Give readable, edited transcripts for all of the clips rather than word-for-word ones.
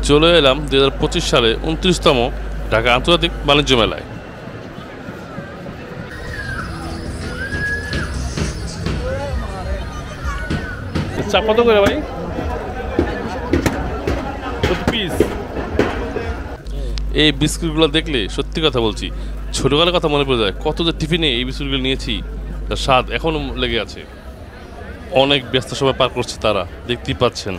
চলে এলাম 2025 সালে 29তম ঢাকা আন্তর্জাতিক বাণিজ্য মেলায়। চা কত করে ভাই? পিস এই বিস্কুটগুলো দেখলে সত্যি কথা বলছি ছোটবেলার কথা মনে পড়ে যায়। কত যে টিফিনে এই বিস্কুটগুলো নিয়েছি, তার স্বাদ এখনো লেগে আছে। অনেক ব্যস্ত সময় পার করছে তারা, দেখতেই পাচ্ছেন।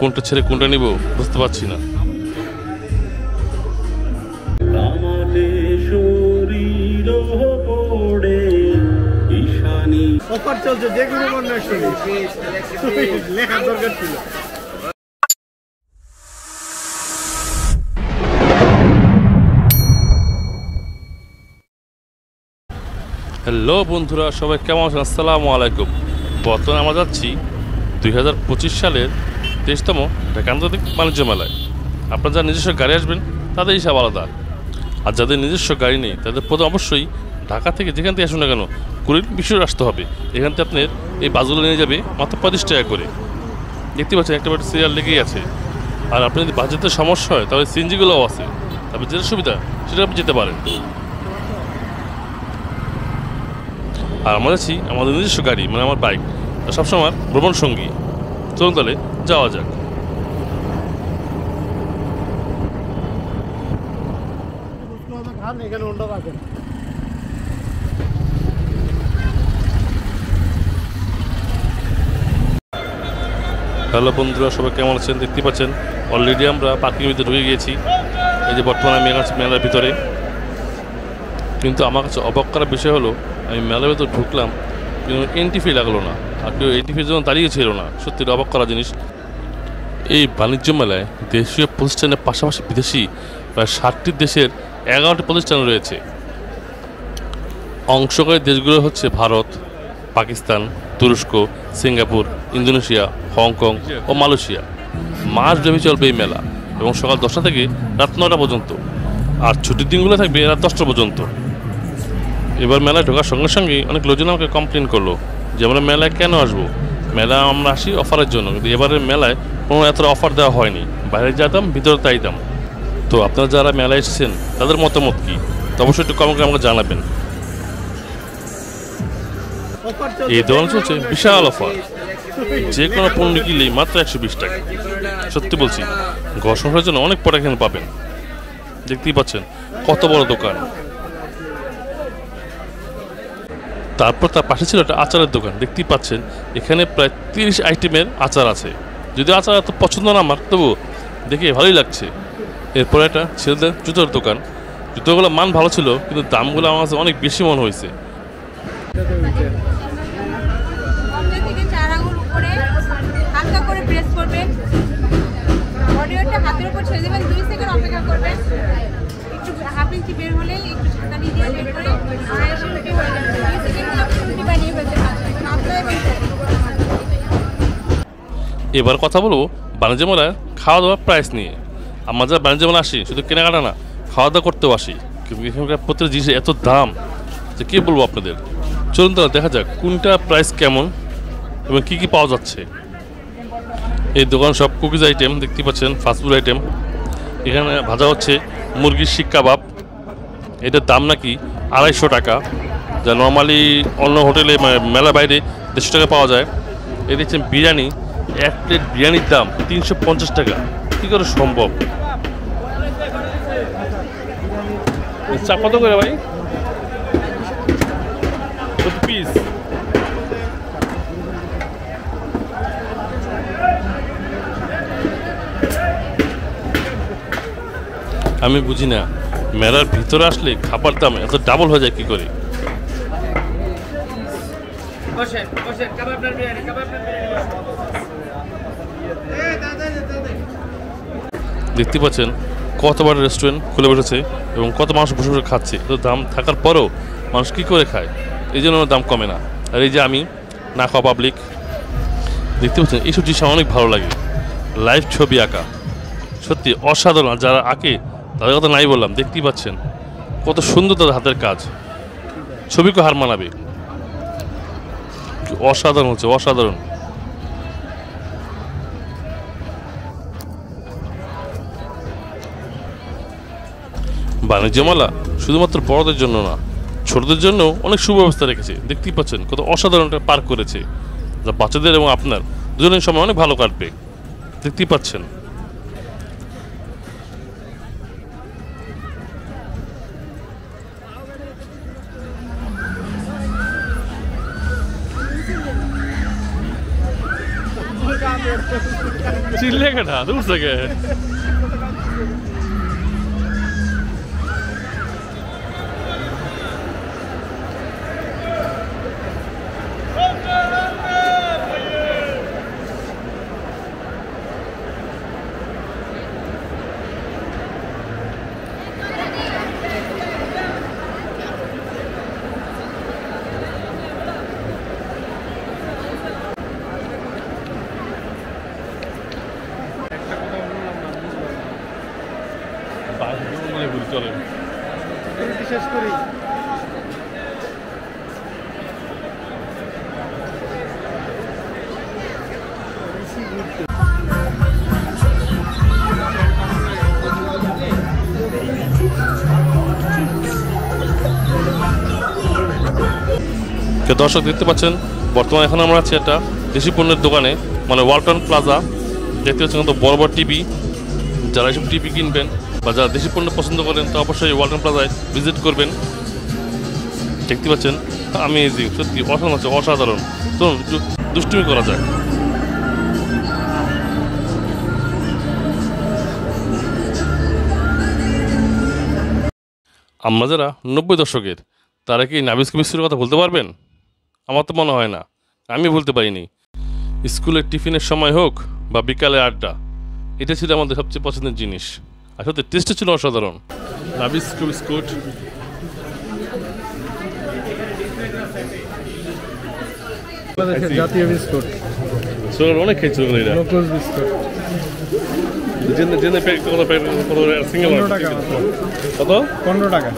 কোনটা ছেড়ে কোনটা নিব বুঝতে পারছি না। অফার চলছে, যে কোনো লেখার দরকার ছিল। হ্যালো বন্ধুরা, সবাই কেমন আছেন? আসসালামু আলাইকুম। বর্তমানে আমরা যাচ্ছি 2025 সালের 23তম ঢাকা আন্তর্জাতিক বাণিজ্য মেলায়। আপনারা যারা নিজস্ব গাড়ি আসবেন তাদের হিসাব আলাদা, আর যাদের নিজস্ব গাড়ি নেই তাদের প্রথমে অবশ্যই ঢাকা থেকে যেখান থেকে আসুন না কেন কুড়ির বিষয়ে আসতে হবে। এখান থেকে আপনার এই বাসগুলো নিয়ে যাবে মাত্র 35 টাকা করে। দেখতে পাচ্ছেন একটা সিরিয়াল লেগেই আছে। আর আপনি যদি বাজেটের সমস্যা হয় তাহলে সিএনজিগুলোও আছে, তারপরে যেটা সুবিধা সেটা আপনি যেতে পারেন। আর আমরা আছি আমাদের নিজস্ব গাড়ি, মানে আমার বাইক, সবসময় ভ্রমণ সঙ্গী। চলুন তাহলে যাওয়া যাক। হ্যালো বন্ধুরা, সবাই কেমন আছেন? দেখতে পাচ্ছেন অলরেডি আমরা পার্কিংয়ের ভিতরে ঢুকে গিয়েছি। এই যে বর্তমানে আমি আছি মেলার ভিতরে। কিন্তু আমার কাছে অবাক করার বিষয় হলো, আমি মেলার ভিতরে ঢুকলাম কিন্তু এন্ট্রি ফি লাগলো না, আর কেউ এন্ট্রি ফির জন্য দাঁড়িয়ে ছিল না। সত্যি অবাক করা জিনিস। এই বাণিজ্য মেলায় দেশীয় প্রতিষ্ঠানের পাশাপাশি বিদেশি প্রায় 60টি দেশের 11টি প্রতিষ্ঠান রয়েছে। অংশগ্রহী দেশগুলো হচ্ছে ভারত, পাকিস্তান, তুরস্ক, সিঙ্গাপুর, ইন্দোনেশিয়া, হংকং ও মালয়েশিয়া। মাসব্যাপী চলবে এই মেলা এবং সকাল 10টা থেকে রাত 9টা পর্যন্ত, আর ছুটির দিনগুলো থাকবে রাত 10টা পর্যন্ত। এবার মেলায় ঢোকার সঙ্গে সঙ্গেই অনেক লোকজন আমাকে কমপ্লেন করলো যে আমরা মেলায় কেন আসবো, মেলা আমরা আসি অফারের জন্য, কিন্তু এবারের মেলায় কোনো এতটা অফার দেওয়া হয়নি। বাইরে যেতাম, ভিতরে তাইতাম। তো আপনারা যারা মেলায় এসেছেন তাদের মতামত কী, তো অবশ্যই একটু কমেন্ট করে আমাকে জানাবেন। এই দোকান চলছে বিশাল অফার, যে কোনো পণ্য কিনলেই মাত্র 120 টাকা। সত্যি বলছি, ঘর সংসারের জন্য অনেক প্রোডাক্ট এখানে পাবেন। দেখতেই পাচ্ছেন কত বড় দোকান। তারপর তার পাশে ছিল একটা আচারের দোকান। দেখতেই পাচ্ছেন এখানে প্রায় 30 আইটেমের আচার আছে। যদি আচার এত পছন্দ না আমার, তবু দেখে ভালোই লাগছে। এরপর একটা ছেলেদের জুতোর দোকান। জুতোগুলো মান ভালো ছিল, কিন্তু দামগুলো আমার কাছে অনেক বেশি মনে হয়েছে। এবার কথা বলবো বাণিজ্য মেলায় খাওয়া দাওয়ার প্রাইস নিয়ে। আমরা যারা বাণিজ্য মেলা আসি শুধু কেনাকাটা না, খাওয়া দাওয়া করতেও আসি, কিন্তু এখানকার প্রত্যেক জিনিসের এত দাম যে কী বলবো আপনাদের। চলুন তাহলে দেখা যাক কোনটা প্রাইস কেমন এবং কী কী পাওয়া যাচ্ছে। এই দোকান সব কুকিজ আইটেম দেখতে পাচ্ছেন, ফাস্টফুড আইটেম। এখানে ভাজা হচ্ছে মুরগির শিক কাবাব। এটার দাম নাকি 250 টাকা, যা নর্মালি অন্য হোটেলে মেলা বাইরে 150 টাকা পাওয়া যায়। এ দেখছেন বিরিয়ানি, এক প্লেট বিরিয়ানির দাম 350 টাকা। কী করে সম্ভব? চা কত করে ভাই? কত পিস? আমি বুঝি না মেলার ভিতরে আসলে খাবার দাম এত ডাবল হয়ে যায় কি করে। দেখতে পাচ্ছেন কত বড় রেস্টুরেন্ট খুলে বসেছে এবং কত মানুষ বসে বসে খাচ্ছে। তো দাম থাকার পরেও মানুষ কী করে খায়, এই জন্য দাম কমে না। আর এই যে আমি না খাওয়া পাবলিক, দেখতে পাচ্ছেন এইসব জিনিস অনেক ভালো লাগে। লাইভ ছবি আঁকা সত্যি অসাধারণ। যারা আঁকে তাদের কথা নাই বললাম। দেখতেই পাচ্ছেন কত সুন্দর তাদের হাতের কাজ, ছবিকে হার মানাবে। অসাধারণ হচ্ছে, অসাধারণ। বাণিজ্য মেলা শুধুমাত্র বড়দের জন্য না, ছোটদের জন্য অনেক সুব্যবস্থা রেখেছে। দেখতেই পাচ্ছেন কত অসাধারণ একটা পার্ক করেছে, যা বাচ্চাদের এবং আপনার দুজনের সময় অনেক ভালো কাটবে। দেখতেই পাচ্ছেন। চিল্লে কেনা দূর থেকে চলেন শেষ করি। দর্শক দেখতে পাচ্ছেন বর্তমানে এখন আমরা আছি একটা দেশি পণ্যের দোকানে, মানে ওয়ালটন প্লাজা। দেখতে পাচ্ছেন কত বড় বড় টিভি। যারা এইসব টিভি কিনবেন বা যারা দেশি পণ্য পছন্দ করেন তো অবশ্যই ওয়ালটন প্লাজায় ভিজিট করবেন। দেখতে পাচ্ছেন আমেজিং, সত্যি অসাধারণ আছে, অসাধারণ। চলুন একটু দুষ্টুমি করা যায়। আমরা যারা 90 দশকের, তারা কি নাবিস্কো মিষ্টির কথা বলতে পারবেন? আমার তো মনে হয় না, আমি বলতে পারিনি। স্কুলের টিফিনের সময় হোক বা বিকালে আড্ডা, এটা ছিল আমাদের সবচেয়ে পছন্দের জিনিস। আসলে টেস্টটা ছিল অসাধারণ। নাবিস্কো বিস্কুট, জাতীয় বিস্কুট, অনেক খেয়েছিল এটা। লোকাল বিস্কুট সিঙ্গেল 15 টাকা, কত? 15 টাকা।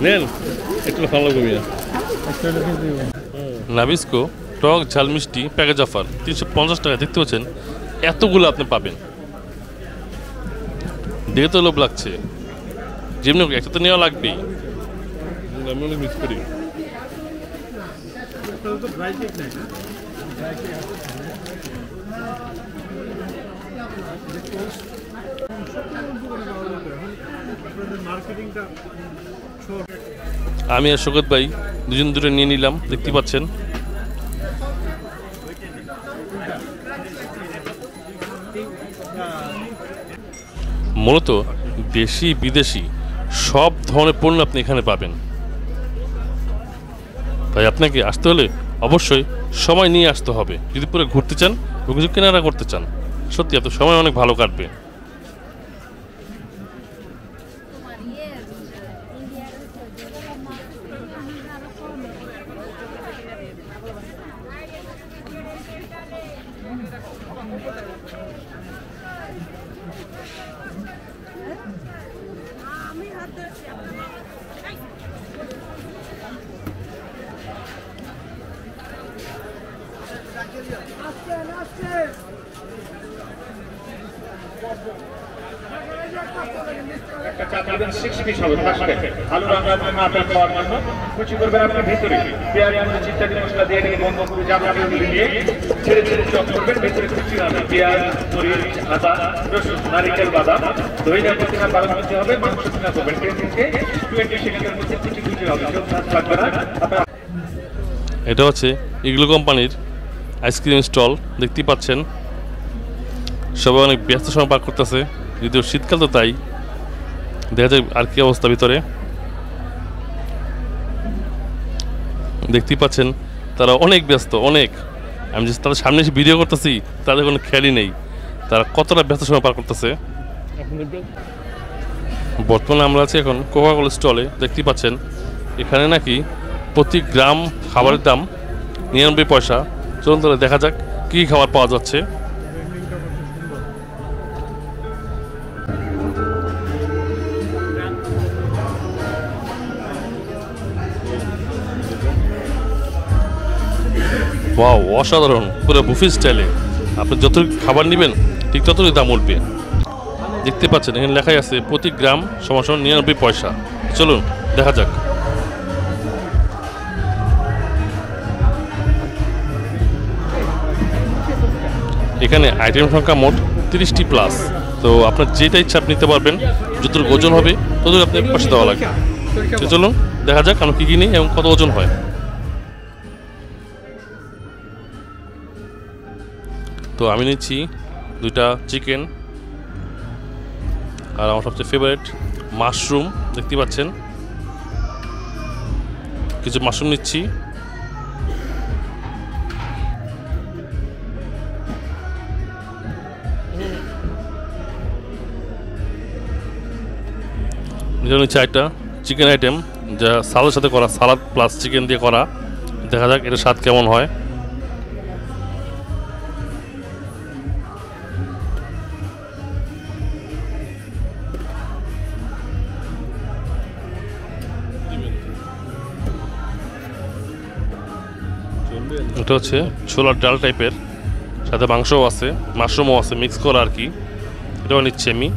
নেন একটু ভালো কমিয়া। নাবিস্কো টক ঝাল মিষ্টি প্যাকেজ অফার 350 টাকা। দেখতে পাচ্ছেন এতগুলো আপনি পাবেন, দেখে তো লোভ লাগছে। যেমনি হোক একটা তো নেওয়া লাগবেই। আমি অনেক মিস করি। আমি আর শোকত ভাই দুজন দুটো নিয়ে নিলাম, দেখতে পাচ্ছেন। মূলত দেশি বিদেশি সব ধরনের পণ্য আপনি এখানে পাবেন। তাই আপনাকে আসতে হলে অবশ্যই সময় নিয়ে আসতে হবে, যদি পুরো ঘুরতে চান ও কিছু কেনারা করতে চান। সত্যি আপনার সময় অনেক ভালো কাটবে। এটা হচ্ছে ইগলু কোম্পানির আইসক্রিম স্টল। দেখতেই পাচ্ছেন সবাই অনেক ব্যস্ত সময় পার করতেছে, যদিও শীতকাল তো তাই। দেখা যায় আর কি অবস্থা ভিতরে। দেখতেই পাচ্ছেন তারা অনেক ব্যস্ত, অনেক। আমি যে তাদের সামনে এসে ভিডিও করতেছি তাদের কোনো খেয়ালই নেই তারা কতটা ব্যস্ত সময় পার করতেছে। বর্তমানে আমরা আছি এখন কোকা-কোলা স্টলে। দেখতেই পাচ্ছেন এখানে নাকি প্রতি গ্রাম খাবারের দাম 99 পয়সা। চলুন তাহলে দেখা যাক কী খাবার পাওয়া যাচ্ছে। ওয়াও, অসাধারণ, পুরো বুফে স্টাইলে। আপনি যত খাবার নেবেন ঠিক ততই দাম উঠবে। দেখতে পাচ্ছেন এখানে লেখাই আছে প্রতি গ্রাম সমান 99 পয়সা। চলুন দেখা যাক। এখানে আইটেম সংখ্যা মোট 30টি প্লাস। তো আপনার যেটা ইচ্ছা আপনি নিতে পারবেন, যতটুকু ওজন হবে ততটুকু আপনি পয়সা দেওয়া লাগবে। তো চলুন দেখা যাক আমরা কী কী নিই এবং কত ওজন হয়। তো আমি নিচ্ছি 2টা চিকেন, আর আমার সবচেয়ে ফেভারিট মাশরুম দেখতে পাচ্ছেন, কিছু মাশরুম নিচ্ছি। নিচ্ছি একটা চিকেন আইটেম, যা সালাদের সাথে করা, সালাদ প্লাস চিকেন দিয়ে করা। দেখা যাক এটার স্বাদ কেমন হয়। এটা হচ্ছে ছোলার ডাল টাইপের, সাথে মাংসও আছে, মাশরুমও আছে, মিক্স করা আর কি। এটাও নিচ্ছি আমি।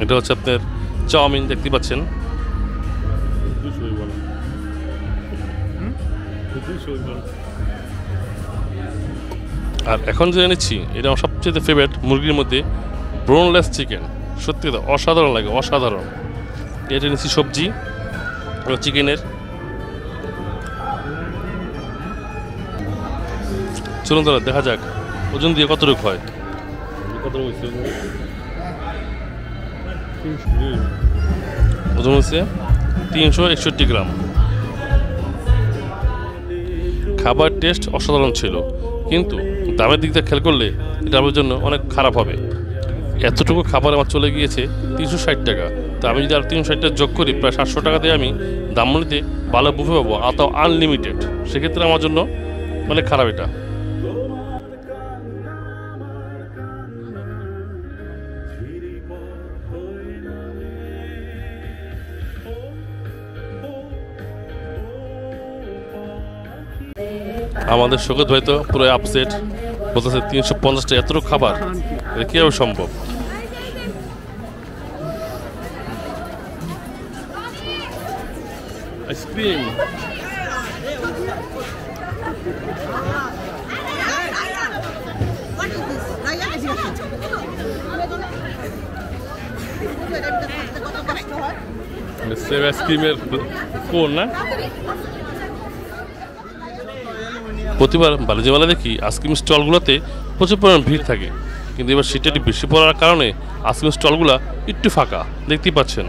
এটা হচ্ছে আপনার চাউমিন দেখতে পাচ্ছেন। আর এখন যে নিচ্ছি এটা আমার সবচেয়ে ফেভারিট মুরগির মধ্যে বোনলেস চিকেন। সত্যি কথা অসাধারণ লাগে, অসাধারণ। এটা নিচ্ছি সবজি চিকেনের। চলুন তাহলে দেখা যাক ওজন দিয়ে কতটুকু হয়। ওজন হচ্ছে 361 গ্রাম। খাবার টেস্ট অসাধারণ ছিল, কিন্তু দামের দিক দিয়ে খেয়াল করলে এটা আমার জন্য অনেক খারাপ হবে। এতটুকু খাবার আমার চলে গিয়েছে 360 টাকা। তো আমি যদি আর 360 টাকা যোগ করি, প্রায় 700 টাকা দিয়ে আমি দামমনিতে ভালো বুফে পাবো, আর তাও আনলিমিটেড। সেক্ষেত্রে আমার জন্য অনেক খারাপ এটা। আমাদের শোকত ভাই তো পুরো আপসেট, বলতেছে 350 টাকা এতটুকু খাবার, এটা কীভাবে সম্ভব? আইসক্রিম আইসক্রিমের কোন না? প্রতিবার বালিজেওয়ালা দেখি আইসক্রিম স্টলগুলোতে প্রচুর পরিমাণ ভিড় থাকে, কিন্তু এবার সেটা একটু বেশি পড়ার কারণে আইসক্রিম স্টলগুলো একটু ফাঁকা দেখতেই পাচ্ছেন।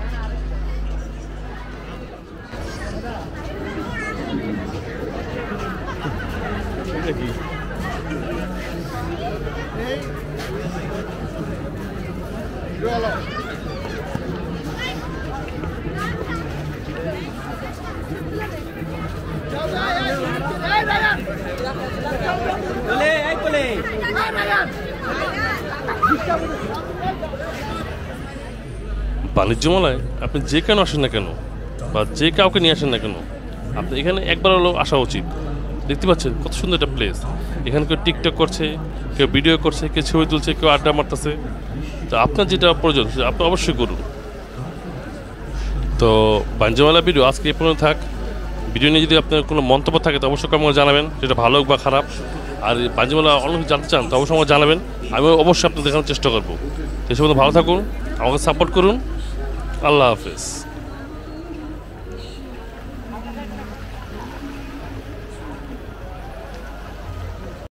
বাণিজ্য মেলায় আপনি যে কেন আসেন না কেন, বা যে কাউকে নিয়ে আসেন না কেন, আপনি এখানে একবার হলেও আসা উচিত। দেখতে পাচ্ছেন কত সুন্দর একটা প্লেস। এখানে কেউ টিকটক করছে, কেউ ভিডিও করছে, কেউ ছবি তুলছে, কেউ আড্ডা মারতেছে। তো আপনার যেটা প্রয়োজন সেটা আপনি অবশ্যই করুন। তো বাণিজ্য মেলা ভিডিও আজকে এই পর্যন্ত থাক। ভিডিও নিয়ে যদি আপনার কোনো মন্তব্য থাকে তো অবশ্যই কমেন্টে জানাবেন, সেটা ভালো হোক বা খারাপ। আর বাণিজ্য মেলা অন্য কিছু জানতে চান তো অবশ্যই আমাকে জানাবেন, আমি অবশ্যই আপনাদের দেখানোর চেষ্টা করবো। তো সে ভালো থাকুন, আমাকে সাপোর্ট করুন। আল্লাহ হাফেজ।